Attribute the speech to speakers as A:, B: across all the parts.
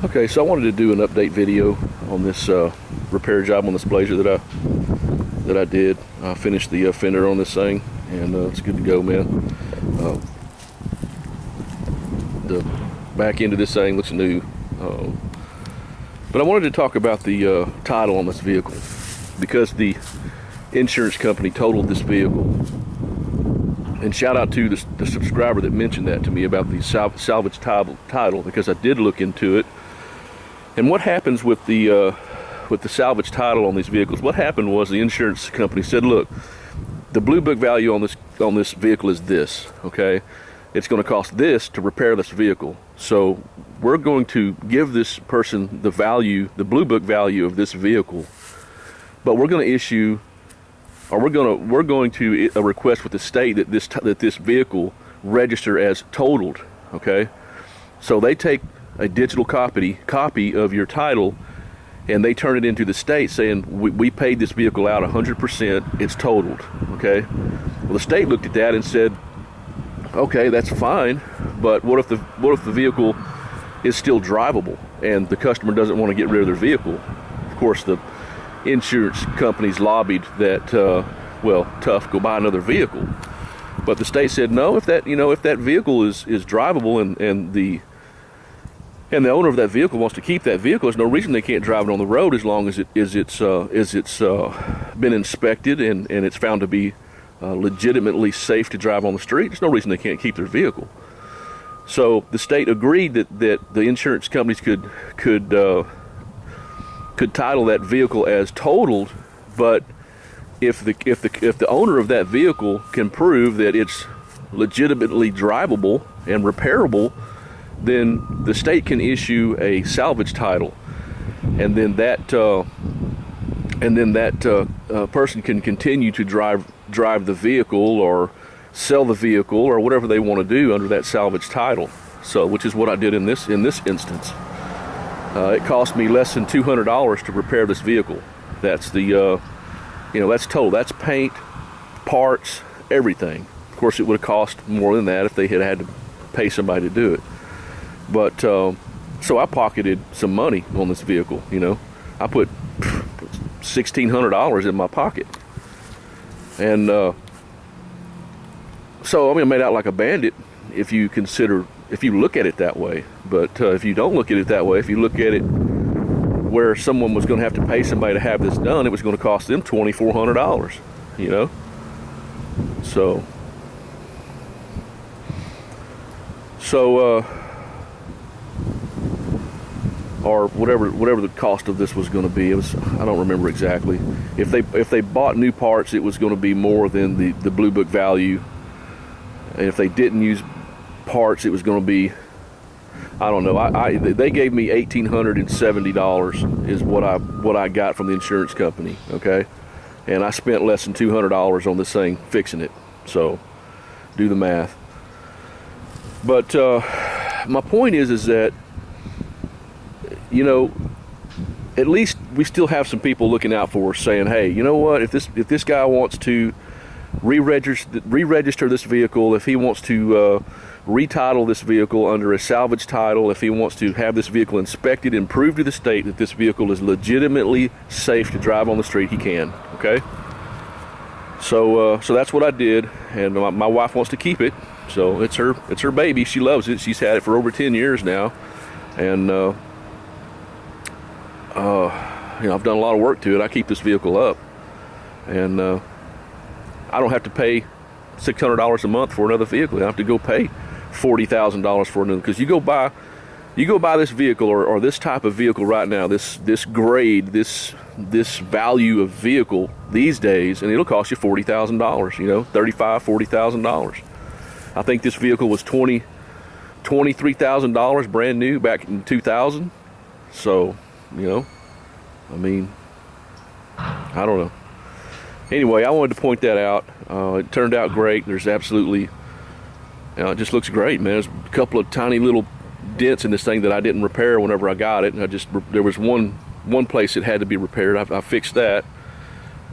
A: Okay, so I wanted to do an update video on this repair job on this Blazer that I did. I finished the fender on this thing, and it's good to go, man. The back end of this thing looks new, but I wanted to talk about the title on this vehicle because the insurance company totaled this vehicle. And shout out to the subscriber that mentioned that to me about the salvaged title, because I did look into it. And what happens with the salvage title on these vehicles? What happened was the insurance company said, "Look, the blue book value on this vehicle is this. Okay, it's going to cost this to repair this vehicle. So we're going to give this person the value, the blue book value of this vehicle, but we're going to issue, or we're going to request with the state that this vehicle register as totaled." Okay, so they take a digital copy of your title, and they turn it into the state saying, we paid this vehicle out 100%, it's totaled. Okay, well, the state looked at that and said, okay, that's fine, but what if the vehicle is still drivable and the customer doesn't want to get rid of their vehicle? Of course, the insurance companies lobbied that, well, tough, go buy another vehicle. But the state said, no, if that vehicle is drivable and the owner of that vehicle wants to keep that vehicle, there's no reason they can't drive it on the road as long as it's been inspected and it's found to be legitimately safe to drive on the street. There's no reason they can't keep their vehicle. So the state agreed that the insurance companies could title that vehicle as totaled, but if the owner of that vehicle can prove that it's legitimately drivable and repairable, then the state can issue a salvage title, and then that person can continue to drive the vehicle or sell the vehicle or whatever they want to do under that salvage title. So, which is what I did in this instance. It cost me less than $200 to repair this vehicle. That's the that's total. That's paint, parts, everything. Of course, it would have cost more than that if they had to pay somebody to do it. But so I pocketed some money on this vehicle. I put $1,600 in my pocket, and so I made out like a bandit if you look at it that way. But if you don't look at it that way, if you look at it where someone was going to have to pay somebody to have this done, it was going to cost them $2,400. Or whatever the cost of this was going to be. I don't remember exactly. If they bought new parts, it was going to be more than the blue book value. And if they didn't use parts, it was going to be, I don't know. They gave me $1,870 is what I got from the insurance company. Okay, and I spent less than $200 on this thing fixing it. So do the math. But my point is that, at least we still have some people looking out for us saying, hey, you know what, if this guy wants to re-register this vehicle, if he wants to retitle this vehicle under a salvage title, if he wants to have this vehicle inspected and prove to the state that this vehicle is legitimately safe to drive on the street, he can. Okay, so that's what I did, and my wife wants to keep it, so it's her baby. She loves it. She's had it for over 10 years now, and I've done a lot of work to it. I keep this vehicle up, and I don't have to pay $600 a month for another vehicle. I don't have to go pay $40,000 for another, because you go buy this vehicle or this type of vehicle right now, this grade, this value of vehicle these days, and it'll cost you $40,000. $35,000-$40,000. I think this vehicle was $23,000 brand new back in 2000. So, I don't know. Anyway, I wanted to point that out. It turned out great. There's absolutely, it just looks great, man. There's a couple of tiny little dents in this thing that I didn't repair whenever I got it. And there was one place that had to be repaired. I fixed that.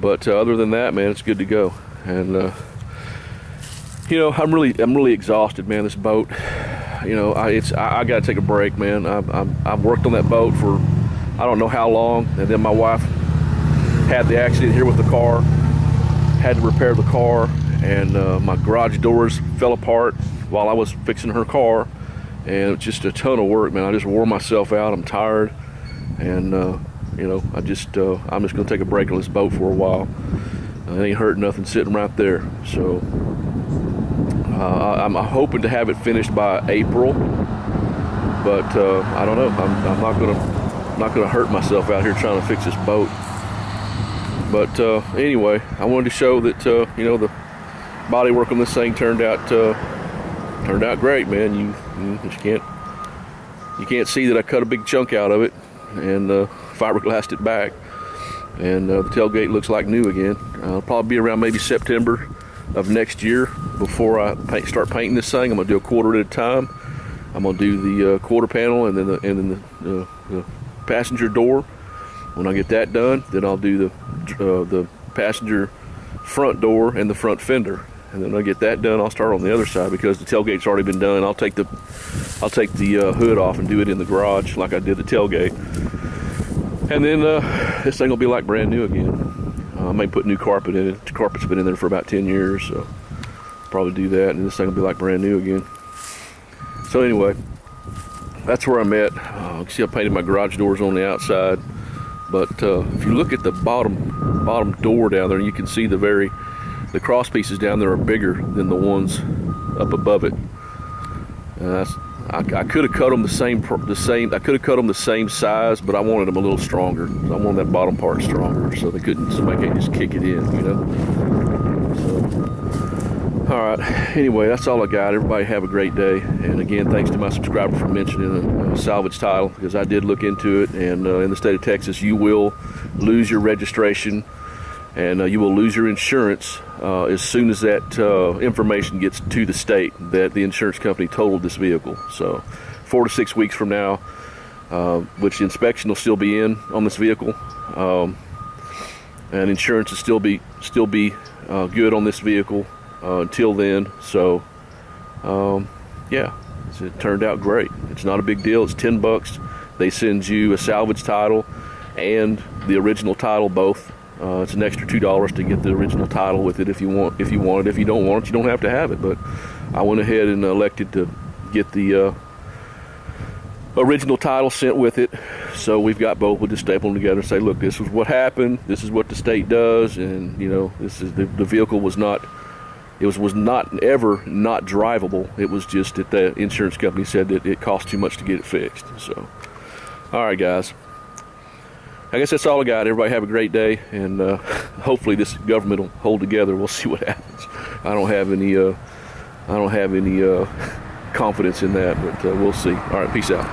A: But other than that, man, it's good to go. And I'm really exhausted, man. This boat, you know, I got to take a break, man. I've worked on that boat for I don't know how long, and then my wife had the accident here with the car. Had to repair the car, and my garage doors fell apart while I was fixing her car, and it was just a ton of work, man. I just wore myself out. I'm tired, and you know, I'm just gonna take a break on this boat for a while. It ain't hurting nothing sitting right there. So I'm hoping to have it finished by April, but I don't know. I'm not gonna hurt myself out here trying to fix this boat. But anyway, I wanted to show that you know, the body work on this thing turned out great, man. You can't see that I cut a big chunk out of it and fiberglassed it back, and the tailgate looks like new again. It'll probably be around maybe September of next year before I start painting this thing. I'm gonna do a quarter at a time. I'm gonna do the quarter panel and then the passenger door. When I get that done, then I'll do the passenger front door and the front fender. And then when I get that done, I'll start on the other side, because the tailgate's already been done. I'll take the hood off and do it in the garage like I did the tailgate. And then this thing will be like brand new again. I may put new carpet in it. The carpet's been in there for about 10 years, so probably do that. And this thing will be like brand new again. So anyway, that's where I'm at. You can see I painted my garage doors on the outside. But if you look at the bottom door down there, you can see the cross pieces down there are bigger than the ones up above it. I could have cut them I could have cut them the same size, but I wanted them a little stronger. I wanted that bottom part stronger, so somebody can't just kick it in, you know. So, all right. Anyway, that's all I got. Everybody have a great day. And again, thanks to my subscriber for mentioning Salvaged Tidle, because I did look into it. And in the state of Texas, you will lose your registration and you will lose your insurance as soon as that information gets to the state that the insurance company totaled this vehicle. So 4 to 6 weeks from now, which the inspection will still be in on this vehicle, and insurance will still be good on this vehicle until then. So yeah, it turned out great. It's not a big deal. It's $10. They send you a salvage title and the original title both. It's an extra $2 to get the original title with it if you want it. If you don't want it, you don't have to have it. But I went ahead and elected to get the original title sent with it. So we've got both. We'll just staple them together and say, look, this is what happened. This is what the state does, and you know, this is the vehicle was not. It was not ever not drivable. It was just that the insurance company said that it cost too much to get it fixed. So, all right, guys. I guess that's all I got. Everybody have a great day, and hopefully this government will hold together. We'll see what happens. I don't have any confidence in that, but we'll see. All right, peace out.